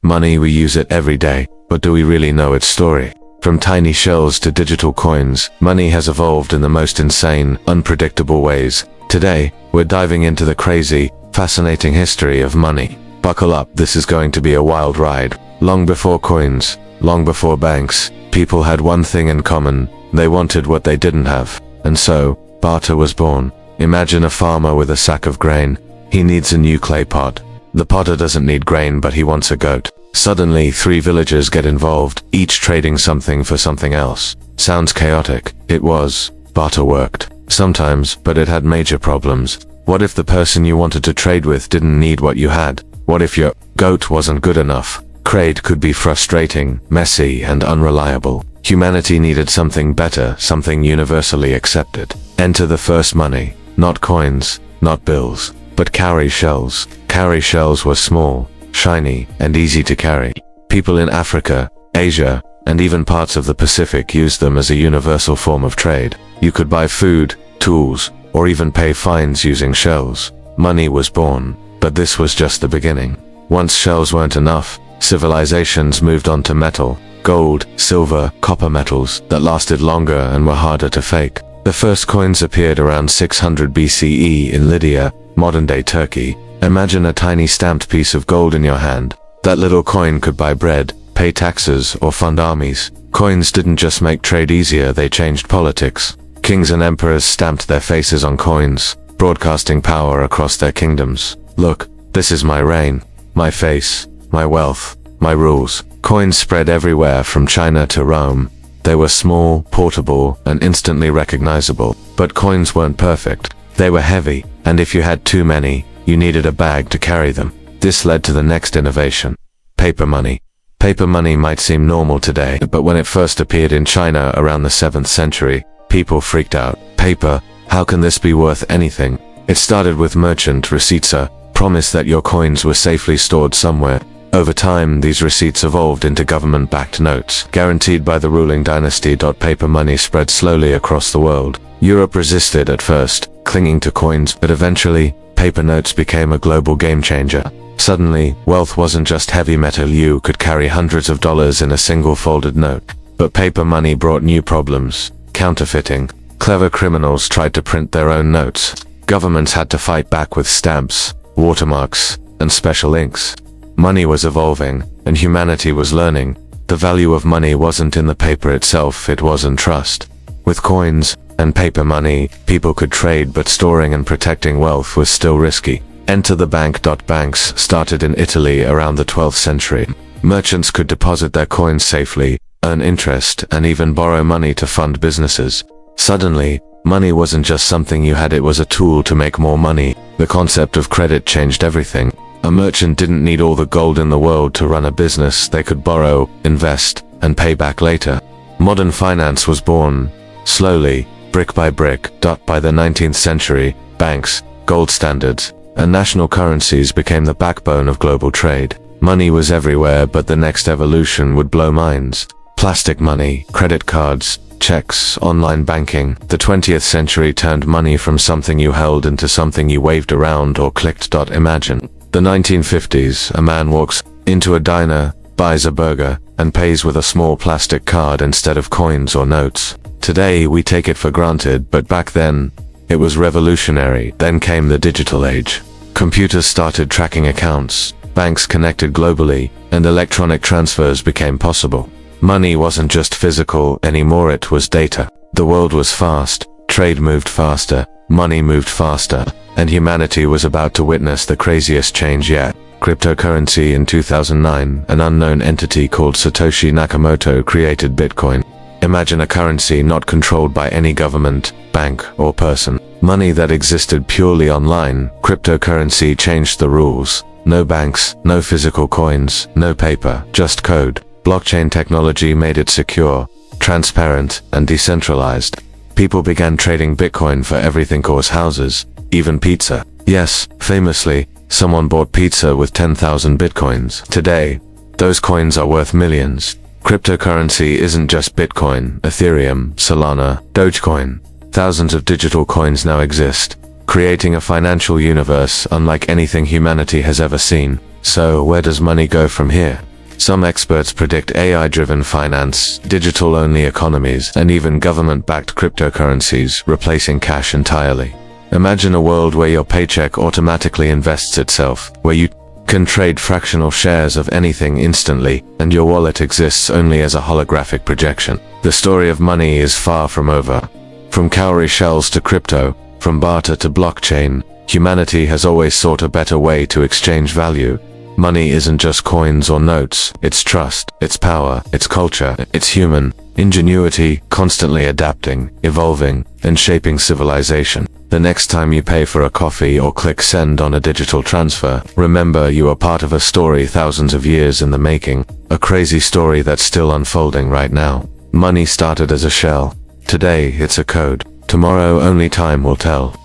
Money, we use it every day, but do we really know its story? From tiny shells to digital coins, money has evolved in the most insane, unpredictable ways. Today, we're diving into the crazy, fascinating history of money. Buckle up, this is going to be a wild ride. Long before coins, long before banks, people had one thing in common: they wanted what they didn't have. And so, barter was born. Imagine a farmer with a sack of grain. He needs a new clay pot. The potter doesn't need grain, but he wants a goat. Suddenly, 3 villagers get involved, each trading something for something else. Sounds chaotic. It was. Barter worked. Sometimes, but it had major problems. What if the person you wanted to trade with didn't need what you had? What if your goat wasn't good enough? Trade could be frustrating, messy, and unreliable. Humanity needed something better, something universally accepted. Enter the first money. Not coins, not bills, but cowry shells. Cowry shells were small, shiny, and easy to carry. People in Africa, Asia, and even parts of the Pacific used them as a universal form of trade. You could buy food, tools, or even pay fines using shells. Money was born, but this was just the beginning. Once shells weren't enough, civilizations moved on to metal, gold, silver, copper metals that lasted longer and were harder to fake. The first coins appeared around 600 BCE in Lydia, modern-day Turkey. Imagine a tiny stamped piece of gold in your hand. That little coin could buy bread, pay taxes, or fund armies. Coins didn't just make trade easier, they changed politics. Kings and emperors stamped their faces on coins, broadcasting power across their kingdoms. Look, this is my reign, my face, my wealth, my rules. Coins spread everywhere from China to Rome. They were small, portable, and instantly recognizable. But coins weren't perfect. They were heavy, and if you had too many, you needed a bag to carry them. This led to the next innovation: paper money. Paper money might seem normal today, but when it first appeared in China around the 7th century, people freaked out. Paper, how can this be worth anything? It started with merchant receipts, a promise that your coins were safely stored somewhere. Over time, these receipts evolved into government-backed notes, guaranteed by the ruling dynasty. Paper money spread slowly across the world. Europe resisted at first, clinging to coins, but eventually, paper notes became a global game-changer. Suddenly, wealth wasn't just heavy metal. You could carry hundreds of dollars in a single folded note. But paper money brought new problems: counterfeiting. Clever criminals tried to print their own notes. Governments had to fight back with stamps, watermarks, and special inks. Money was evolving, and humanity was learning. The value of money wasn't in the paper itself, it was in trust. With coins and paper money, people could trade, but storing and protecting wealth was still risky. Enter the bank. Banks started in Italy around the 12th century. Merchants could deposit their coins safely, earn interest, and even borrow money to fund businesses. Suddenly, money wasn't just something you had, it was a tool to make more money. The concept of credit changed everything. A merchant didn't need all the gold in the world to run a business. They could borrow, invest, and pay back later. Modern finance was born, slowly, brick by brick. By the 19th century, banks, gold standards, and national currencies became the backbone of global trade. Money was everywhere, but the next evolution would blow minds. Plastic money, credit cards, checks, online banking. The 20th century turned money from something you held into something you waved around or clicked. Imagine the 1950s, a man walks into a diner, buys a burger, and pays with a small plastic card instead of coins or notes. Today, we take it for granted, but back then, it was revolutionary. Then came the digital age. Computers started tracking accounts, banks connected globally, and electronic transfers became possible. Money wasn't just physical anymore, it was data. The world was fast, trade moved faster, money moved faster, and humanity was about to witness the craziest change yet. Cryptocurrency. In 2009, an unknown entity called Satoshi Nakamoto created Bitcoin. Imagine a currency not controlled by any government, bank, or person. Money that existed purely online. Cryptocurrency changed the rules. No banks, no physical coins, no paper, just code. Blockchain technology made it secure, transparent, and decentralized. People began trading Bitcoin for everything: cars, houses, even pizza. Yes, famously, someone bought pizza with 10,000 Bitcoins. Today, those coins are worth millions. Cryptocurrency isn't just Bitcoin, Ethereum, Solana, Dogecoin. Thousands of digital coins now exist, creating a financial universe unlike anything humanity has ever seen. So, where does money go from here? Some experts predict AI-driven finance, digital-only economies, and even government-backed cryptocurrencies replacing cash entirely. Imagine a world where your paycheck automatically invests itself, where you can trade fractional shares of anything instantly, and your wallet exists only as a holographic projection. The story of money is far from over. From cowry shells to crypto, from barter to blockchain, humanity has always sought a better way to exchange value. Money isn't just coins or notes, it's trust, it's power, it's culture, it's human ingenuity, constantly adapting, evolving, and shaping civilization. The next time you pay for a coffee or click send on a digital transfer, remember you are part of a story thousands of years in the making, a crazy story that's still unfolding right now. Money started as a shell. Today, it's a code. Tomorrow, only time will tell.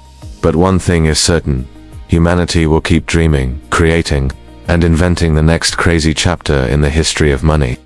But one thing is certain: humanity will keep dreaming, creating, and inventing the next crazy chapter in the history of money.